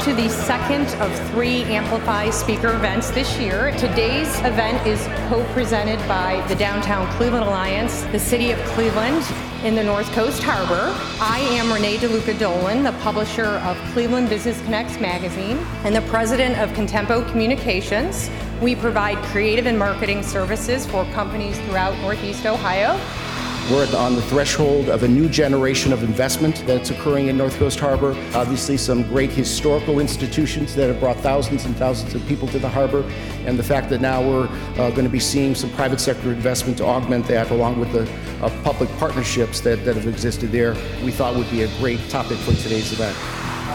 to the second of 3 Amplify speaker events this year. Today's event is co-presented by the Downtown Cleveland Alliance, the City of Cleveland, in the North Coast Harbor. I am Renee DeLuca Dolan, the publisher of Cleveland Business Connects magazine and the president of Contempo Communications. We provide creative and marketing services for companies throughout Northeast Ohio. We're on the threshold of a new generation of investment that's occurring in North Coast Harbor. Obviously some great historical institutions that have brought thousands and thousands of people to the harbor, and the fact that now we're going to be seeing some private sector investment to augment that, along with the public partnerships that have existed there, we thought would be a great topic for today's event.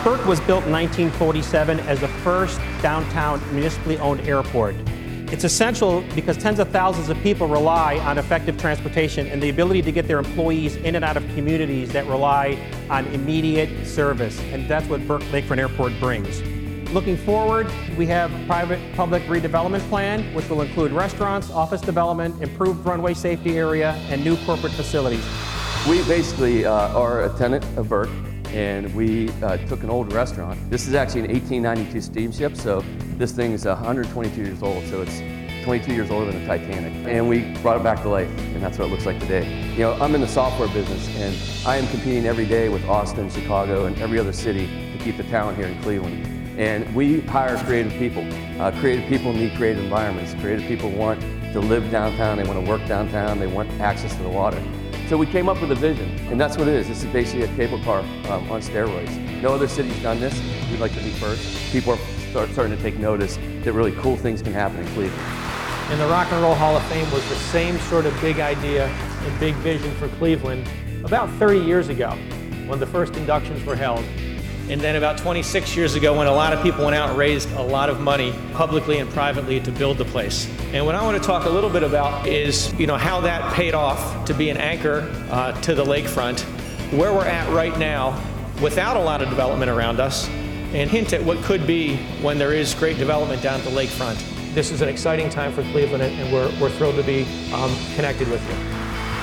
Burke was built in 1947 as the first downtown municipally owned airport. It's essential because tens of thousands of people rely on effective transportation and the ability to get their employees in and out of communities that rely on immediate service, and that's what Burke Lakefront Airport brings. Looking forward, we have a private-public redevelopment plan, which will include restaurants, office development, improved runway safety area, and new corporate facilities. We basically are a tenant of Burke, and we took an old restaurant. This is actually an 1892 steamship, so this thing is 122 years old, so it's 22 years older than the Titanic. And we brought it back to life, and that's what it looks like today. You know, I'm in the software business, and I am competing every day with Austin, Chicago, and every other city to keep the talent here in Cleveland. And we hire creative people. Creative people need creative environments. Creative people want to live downtown, they want to work downtown, they want access to the water. So we came up with a vision, and that's what it is. This is basically a cable car on steroids. No other city's done this. We'd like to be first. People are starting to take notice that really cool things can happen in Cleveland. And the Rock and Roll Hall of Fame was the same sort of big idea and big vision for Cleveland about 30 years ago when the first inductions were held. And then about 26 years ago when a lot of people went out and raised a lot of money publicly and privately to build the place. And what I want to talk a little bit about is, you know, how that paid off to be an anchor to the lakefront, where we're at right now without a lot of development around us, and hint at what could be when there is great development down at the lakefront. This is an exciting time for Cleveland, and we're thrilled to be connected with you.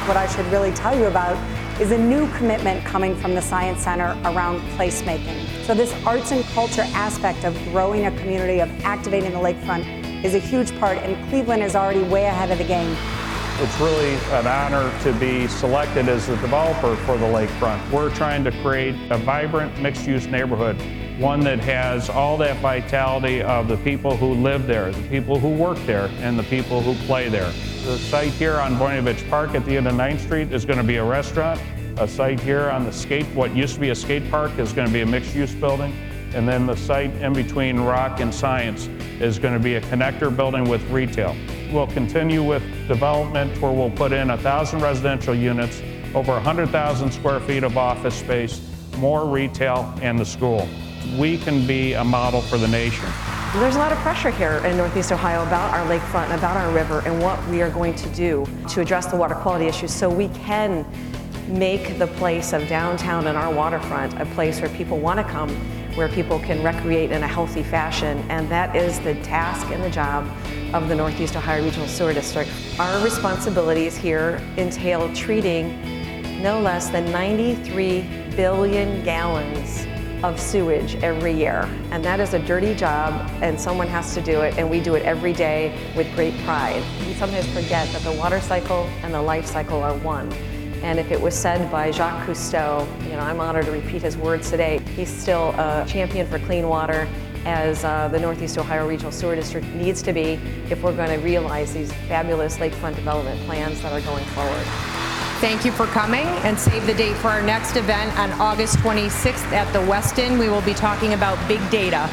What I should really tell you about is a new commitment coming from the Science Center around placemaking. So this arts and culture aspect of growing a community, of activating the lakefront, is a huge part, and Cleveland is already way ahead of the game. It's really an honor to be selected as the developer for the lakefront. We're trying to create a vibrant mixed-use neighborhood, one that has all that vitality of the people who live there, the people who work there, and the people who play there. The site here on Boynovich Park at the end of 9th Street is going to be a restaurant. A site here on what used to be a skate park is going to be a mixed-use building. And then the site in between Rock and Science is going to be a connector building with retail. We'll continue with development where we'll put in 1,000 residential units, over 100,000 square feet of office space, more retail, and the school. We can be a model for the nation. There's a lot of pressure here in Northeast Ohio about our lakefront and about our river and what we are going to do to address the water quality issues so we can make the place of downtown and our waterfront a place where people want to come, where people can recreate in a healthy fashion, and that is the task and the job of the Northeast Ohio Regional Sewer District. Our responsibilities here entail treating no less than 93 billion gallons of sewage every year, and that is a dirty job, and someone has to do it, and we do it every day with great pride. We sometimes forget that the water cycle and the life cycle are one. And if it was said by Jacques Cousteau, you know, I'm honored to repeat his words today. He's still a champion for clean water, as the Northeast Ohio Regional Sewer District needs to be if we're going to realize these fabulous lakefront development plans that are going forward. Thank you for coming, and save the date for our next event on August 26th at the Westin. We will be talking about big data.